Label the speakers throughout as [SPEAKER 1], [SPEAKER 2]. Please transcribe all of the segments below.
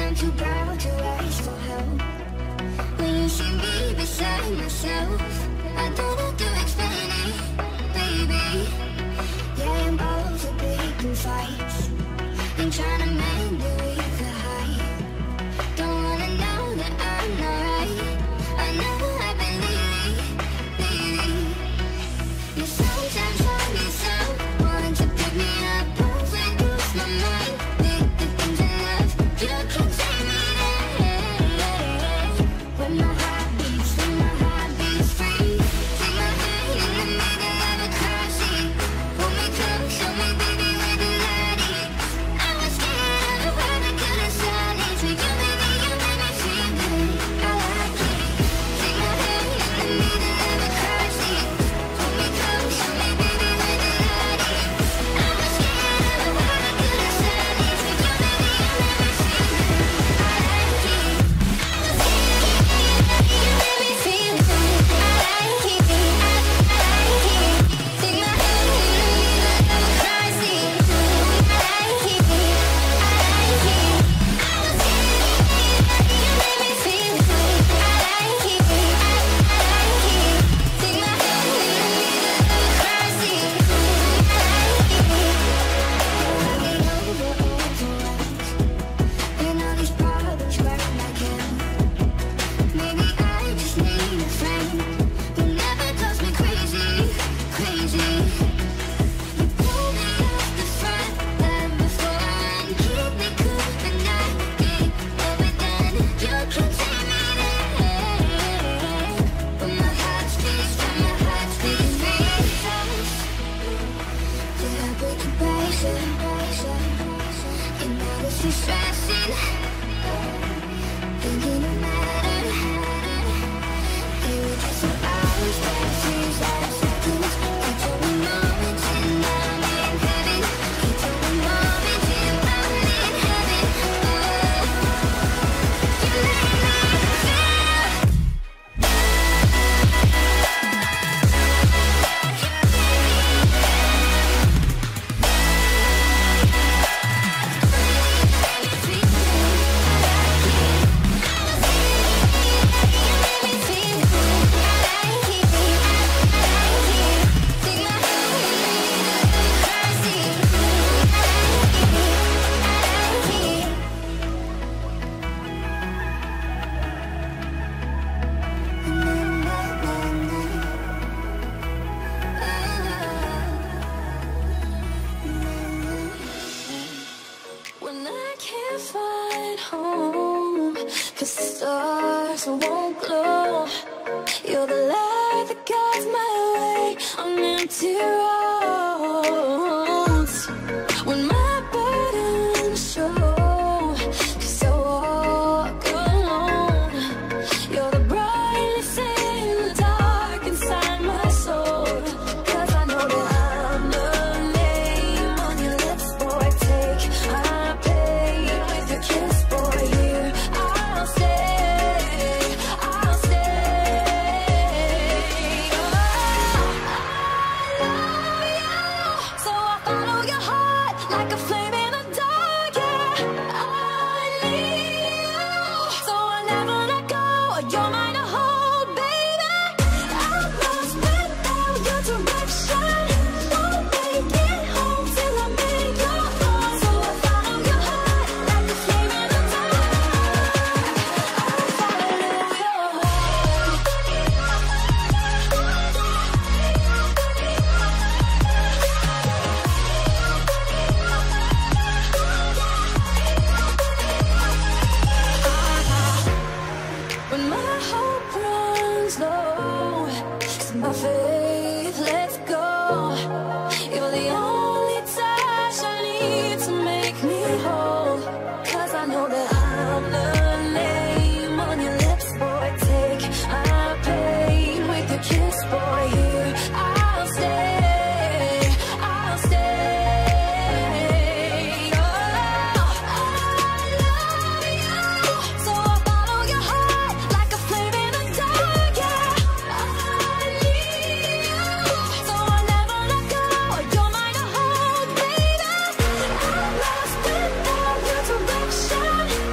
[SPEAKER 1] I'm too proud to ask for help. When you see me beside myself, I don't have to explain it, baby. Yeah, I'm bound to big fights and trying to mend it with a high. Don't wanna know that I'm not right. I know I've been lately. You sometimes find yourself wanting to pick me up, overdose my mind with the things I love. You can take me there when my heart beats free. Take my hand in the middle of a car seat. Hold me close, show me baby where the light is. I was scared of what I could have said. So you baby, you make me feel good. I like it. Take my hand in the middle of a car seat. Hold me close, show me baby where the light is. I was scared of what I could have said. So you baby, you make me feel good. I like it. You make me feel good. I like it. Take my hand in the middle of a car seat. I like it. I was scared. You make me feel good. I like it. Take my hand in the middle of a car seat. I get overwhelmed when all these problems wreck my head. Maybe I just need a friend who never does me crazy. You pull me off the front line before I run, keep me cool and not get overdone. You can take me there, but my heart speaks free. Did I break the bracelet? You know this is stressing. Thinking no matter. It was just some hours, that seems like seconds. You told me moments and I'm in heaven. You told me moments and I'm in heaven. Oh, you make me feel. When I can't find home, 'cause the stars won't glow, you're the light that guides my way on empty roads. When my burdens show, 'cause I walk alone, you're the brightness in the dark inside my soul. 'Cause I know that I'm the name on your lips, boy. Take my pain with your kiss, boy. Here I'll stay. Oh, I love you. So I follow your heart like a flame in the dark. Yeah, I need you. So I never let go. You're mine to hold, baby. I'm lost without your direction. Won't make it home till I make your home. So I follow your heart like a flame in the dark. I follow your heart. When my hope runs low, 'cause my faith lets go, you're the only touch I need to make me whole. 'Cause I know that I'm the name on your lips, boy. Take my pain with your kiss, boy. Here I'll stay. I'll stay. Oh, I love you. So I follow your heart like a flame in the dark. Yeah, I need you. So I never let go. You're mine to hold, baby. I'm lost without your direction.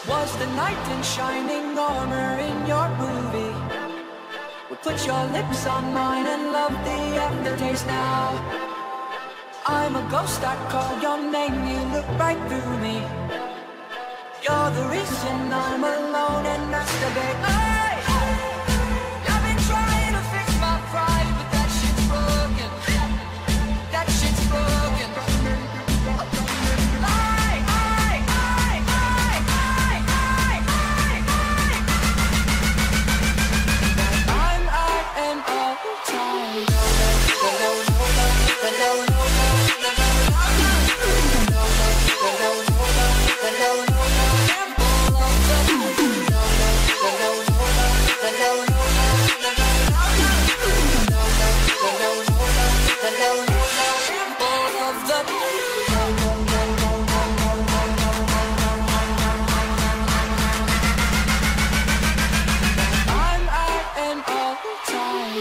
[SPEAKER 2] Was the knight in shining armor in your movie? Would put your lips on mine and love the aftertaste now. I'm a ghost, I call your name, you look right through me. You're the reason I'm alone and masturbate. Hey! I've been trying to fix my pride, but that shit's broken. That shit's broken. I'm out and all time.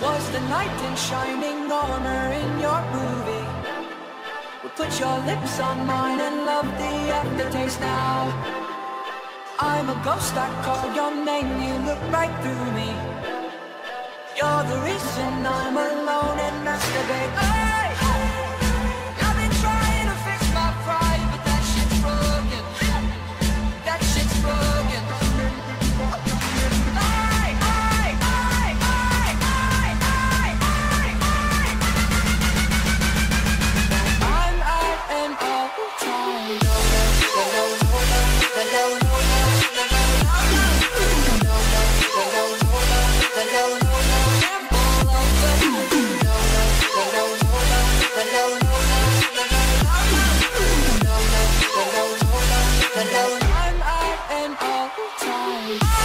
[SPEAKER 2] Was the knight in shining armor in your movie? Would put your lips on mine and love the aftertaste now. I'm a ghost, I call your name, you look right through me. You're the reason I'm alone and masturbate. Hey! I've been trying to fix my pride, but that shit's broken. That shit's broken. I'm out and all the time.